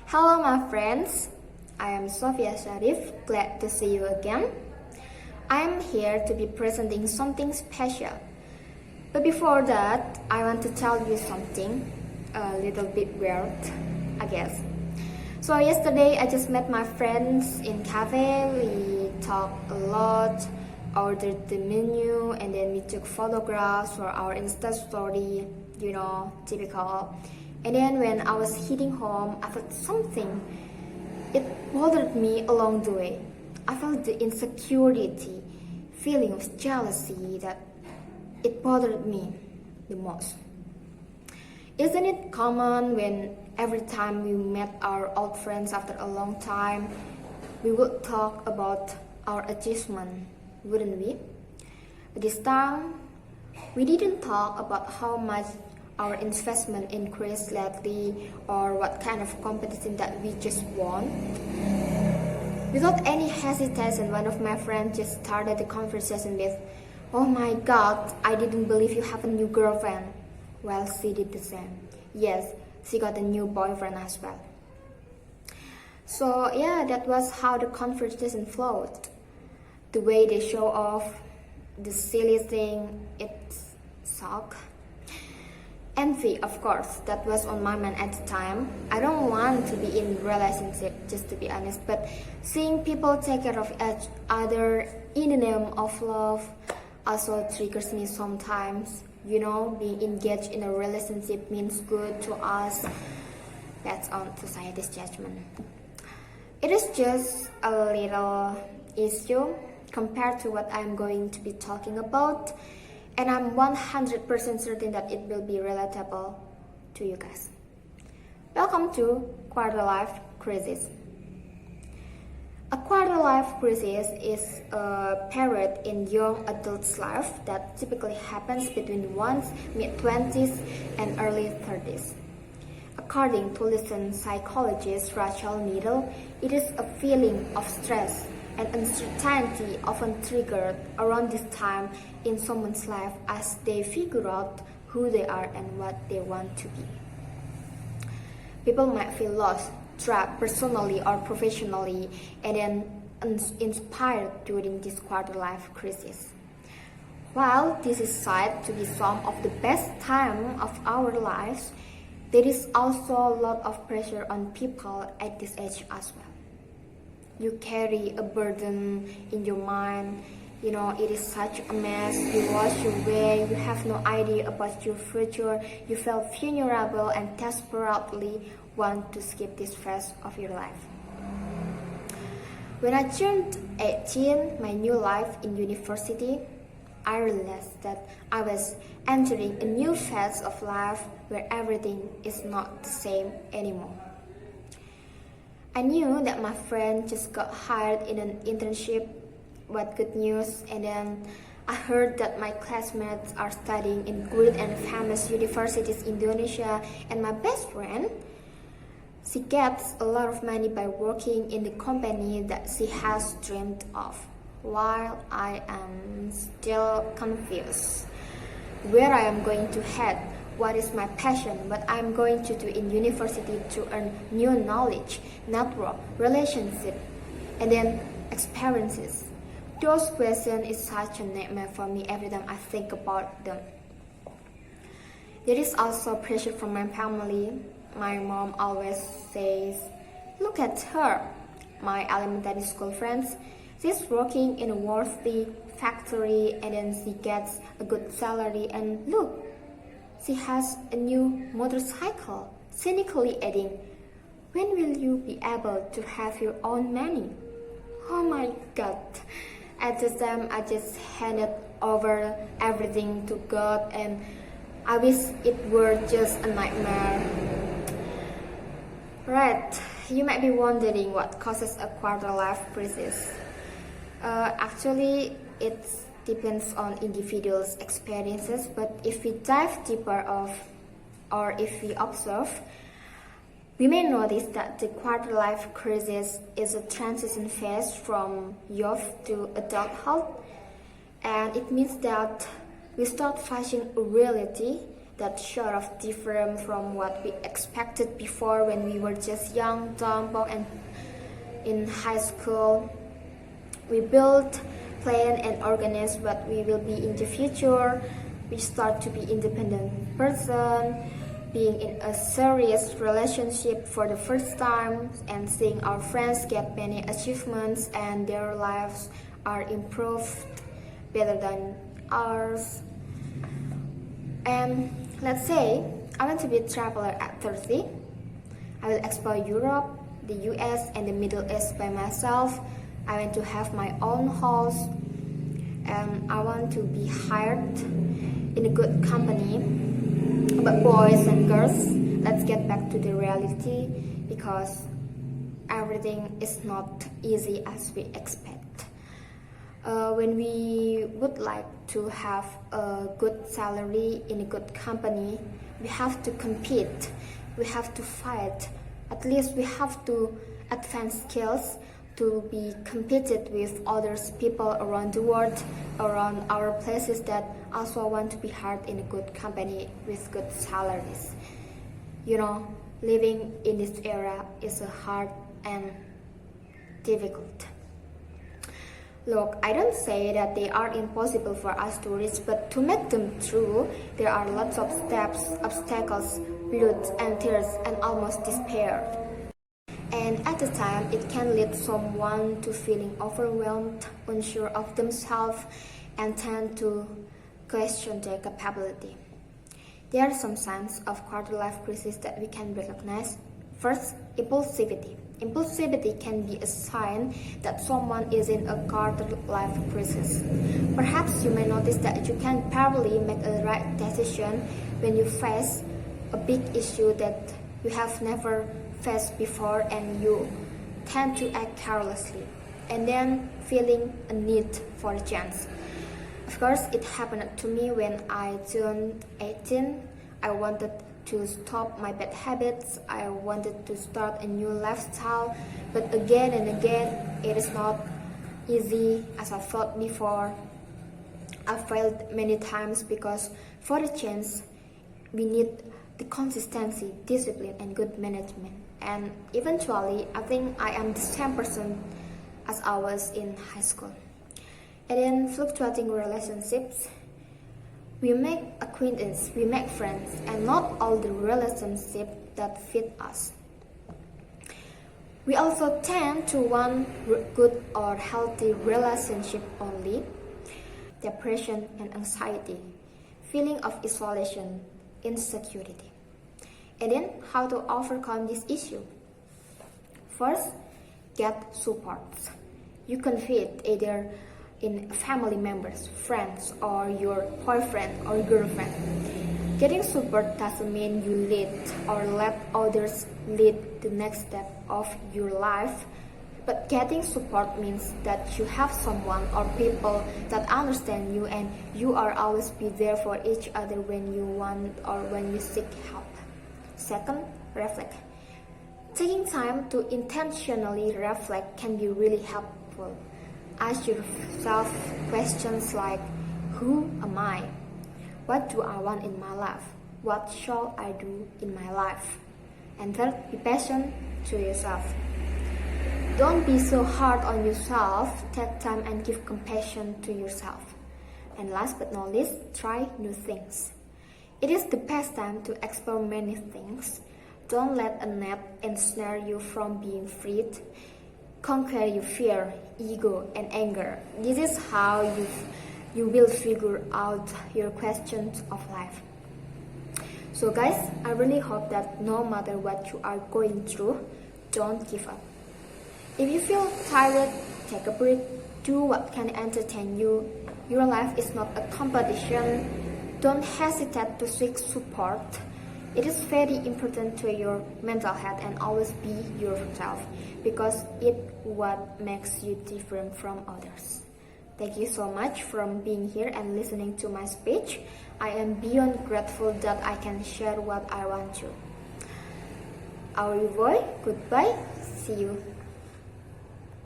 Hello my friends, I am Sofhia Syarif, glad to see you again. I am here to be presenting something special. But before that, I want to tell you something a little bit weird, I guess. So yesterday I just met my friends in cafe, we talked a lot, ordered the menu, and then we took photographs for our Insta story, typical. And then when I was heading home, I felt something. It bothered me along the way. I felt the insecurity, feeling of jealousy that it bothered me the most. Isn't it common when every time we met our old friends after a long time, we would talk about our achievement, wouldn't we? But this time, we didn't talk about how much our investment increased lately or what kind of competition that we just won. Without any hesitation, one of my friends just started the conversation with, "Oh my god, I didn't believe you have a new girlfriend." Well, she did the same. Yes, she got a new boyfriend as well. So yeah, that was how the conversation flowed. The way they show off, the silly thing, it's shock. Envy, of course, that was on my mind at the time. I don't want to be in relationship, just to be honest, but seeing people take care of each other in the name of love also triggers me sometimes. Being engaged in a relationship means good to us. That's on society's judgment. It is just a little issue compared to what I'm going to be talking about. And I'm 100% certain that it will be relatable to you guys. Welcome to quarter life crisis. A quarter life crisis is a period in young adults' life that typically happens between one's mid-20s and early 30s. According to licensed psychologist Rachel Needle, it is a feeling of stress and uncertainty often triggered around this time in someone's life as they figure out who they are and what they want to be. People might feel lost, trapped personally or professionally, and then uninspired during this quarter life crisis. While this is said to be some of the best time of our lives, there is also a lot of pressure on people at this age as well. You carry a burden in your mind, it is such a mess, you lost your way, you have no idea about your future, you feel vulnerable and desperately want to skip this phase of your life. When I turned 18, my new life in university, I realized that I was entering a new phase of life where everything is not the same anymore. I knew that my friend just got hired in an internship. What good news. And then I heard that my classmates are studying in great and famous universities in Indonesia, and my best friend, she gets a lot of money by working in the company that she has dreamed of, while I am still confused where I am going to head. What is my passion, what I'm going to do in university to earn new knowledge, network, relationship, and then experiences. Those questions is such a nightmare for me every time I think about them. There is also pressure from my family. My mom always says, "Look at her, my elementary school friends. She's working in a worthy factory and then she gets a good salary, and look, she has a new motorcycle," cynically adding, "When will you be able to have your own money?" Oh my god. At the time, I just handed over everything to God, and I wish it were just a nightmare. Right, you might be wondering what causes a quarter life crisis. Actually, it depends on individuals' experiences, but if we dive deeper or if we observe, we may notice that the quarter life crisis is a transition phase from youth to adulthood, and it means that we start facing a reality that sort of different from what we expected before when we were just young, dumb, and in high school. We build, plan, and organize what we will be in the future. We start to be independent person, being in a serious relationship for the first time, and seeing our friends get many achievements and their lives are improved better than ours. And let's say I want to be a traveler at 30. I will explore Europe, the US, and the Middle East by myself. I want to have my own house, and I want to be hired in a good company. But boys and girls, let's get back to the reality, because everything is not easy as we expect. When we would like to have a good salary in a good company, we have to compete, we have to fight, at least we have to advance skills to be competed with others people around the world, around our places that also want to be hired in a good company with good salaries. You know, living in this era is hard and difficult. Look, I don't say that they are impossible for us to reach, but to make them true, there are lots of steps, obstacles, blood and tears, and almost despair. And at the time, it can lead someone to feeling overwhelmed, unsure of themselves, and tend to question their capability. There are some signs of quarter-life crisis that we can recognize. First, impulsivity. Impulsivity can be a sign that someone is in a quarter-life crisis. Perhaps you may notice that you can barely make a right decision when you face a big issue that you have never faced before, and you tend to act carelessly and then feeling a need for a chance. Of course, it happened to me when I turned 18. I wanted to stop my bad habits. I wanted to start a new lifestyle, but again and again, it is not easy as I thought before. I failed many times because for a chance, we need the consistency, discipline, and good management. And eventually, I think I am the same person as I was in high school. And in fluctuating relationships, we make acquaintance, we make friends, and not all the relationships that fit us. We also tend to want good or healthy relationship only. Depression and anxiety, feeling of isolation, insecurity. And then how to overcome this issue? First, get support. You can fit either in family members, friends, or your boyfriend or girlfriend. Getting support doesn't mean you lead or let others lead the next step of your life, but getting support means that you have someone or people that understand you, and you are always be there for each other when you want or when you seek help. Second, reflect. Taking time to intentionally reflect can be really helpful. Ask yourself questions like, who am I? What do I want in my life? What shall I do in my life? And third, be patient to yourself. Don't be so hard on yourself. Take time and give compassion to yourself. And last but not least, try new things. It is the best time to explore many things. Don't let a net ensnare you from being freed. Conquer your fear, ego, and anger. This is how you will figure out your questions of life. So guys, I really hope that no matter what you are going through, don't give up. If you feel tired, take a break, do what can entertain you. Your life is not a competition. Don't hesitate to seek support. It is very important to your mental health, and always be yourself, because it's what makes you different from others. Thank you so much for being here and listening to my speech. I am beyond grateful that I can share what I want to. Our boy, goodbye, see you.